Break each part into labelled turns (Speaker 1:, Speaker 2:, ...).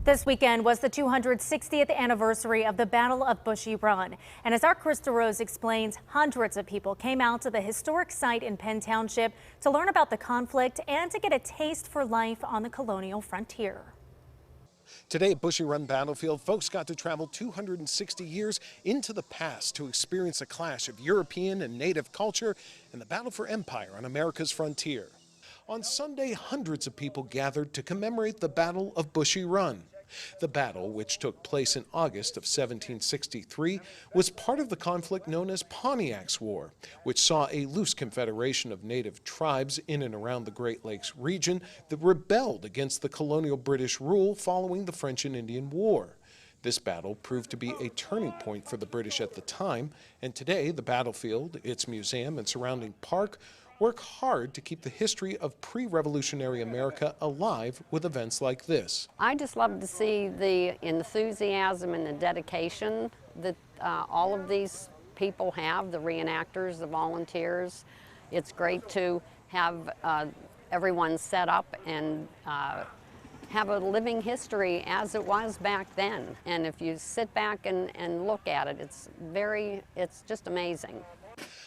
Speaker 1: This weekend was the 260th anniversary of the Battle of Bushy Run. And as our Chris DeRose explains, hundreds of people came out to the historic site in Penn Township to learn about the conflict and to get a taste for life on the colonial frontier.
Speaker 2: Today at Bushy Run Battlefield, folks got to travel 260 years into the past to experience a clash of European and native culture and the battle for empire on America's frontier. On Sunday, hundreds of people gathered to commemorate the Battle of Bushy Run. The battle, which took place in August of 1763, was part of the conflict known as Pontiac's War, which saw a loose confederation of native tribes in and around the Great Lakes region that rebelled against the colonial British rule following the French and Indian War. This battle proved to be a turning point for the British at the time, and today the battlefield, its museum, and surrounding park work hard to keep the history of pre-revolutionary America alive with events like this.
Speaker 3: I just love to see the enthusiasm and the dedication that all of these people have, the reenactors, the volunteers. It's great to have everyone set up and have a living history as it was back then. And if you sit back and look at it, it's just amazing.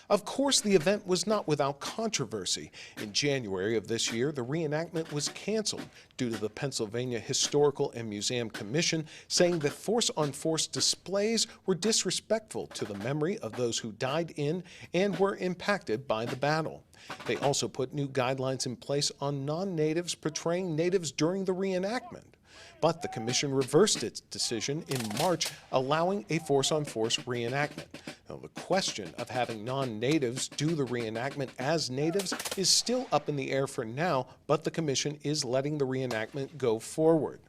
Speaker 2: Of course, the event was not without controversy. In January of this year, the reenactment was canceled due to the Pennsylvania Historical and Museum Commission saying that force-on-force displays were disrespectful to the memory of those who died in and were impacted by the battle. They also put new guidelines in place on non-natives portraying natives during the reenactment. But the commission reversed its decision in March, allowing a force-on-force reenactment. Now, the question of having non-natives do the reenactment as natives is still up in the air for now, but the commission is letting the reenactment go forward.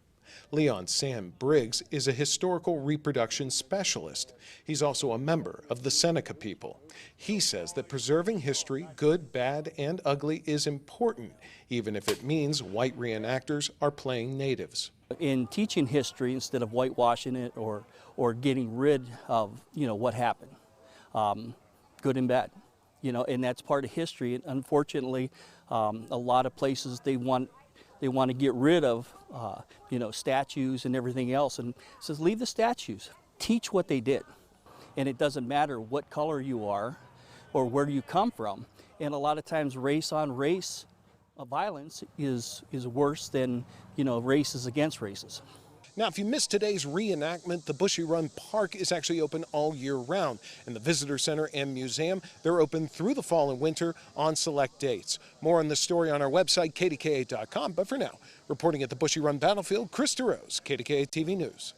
Speaker 2: Leon Sam Briggs is a historical reproduction specialist. He's also a member of the Seneca people. He says that preserving history, good, bad, and ugly, is important, even if it means white reenactors are playing natives.
Speaker 4: In teaching history, instead of whitewashing it or getting rid of, what happened, good and bad, and that's part of history. And unfortunately, a lot of places they want to get rid of, statues and everything else, and says leave the statues, teach what they did, and it doesn't matter what color you are or where you come from. And a lot of times, race on race violence is worse than races against races.
Speaker 2: Now, if you missed today's reenactment, the Bushy Run Park is actually open all year round, and the Visitor Center and Museum, they're open through the fall and winter on select dates. More on the story on our website, KDKA.com, but for now, reporting at the Bushy Run Battlefield, Chris DeRose, KDKA-TV News.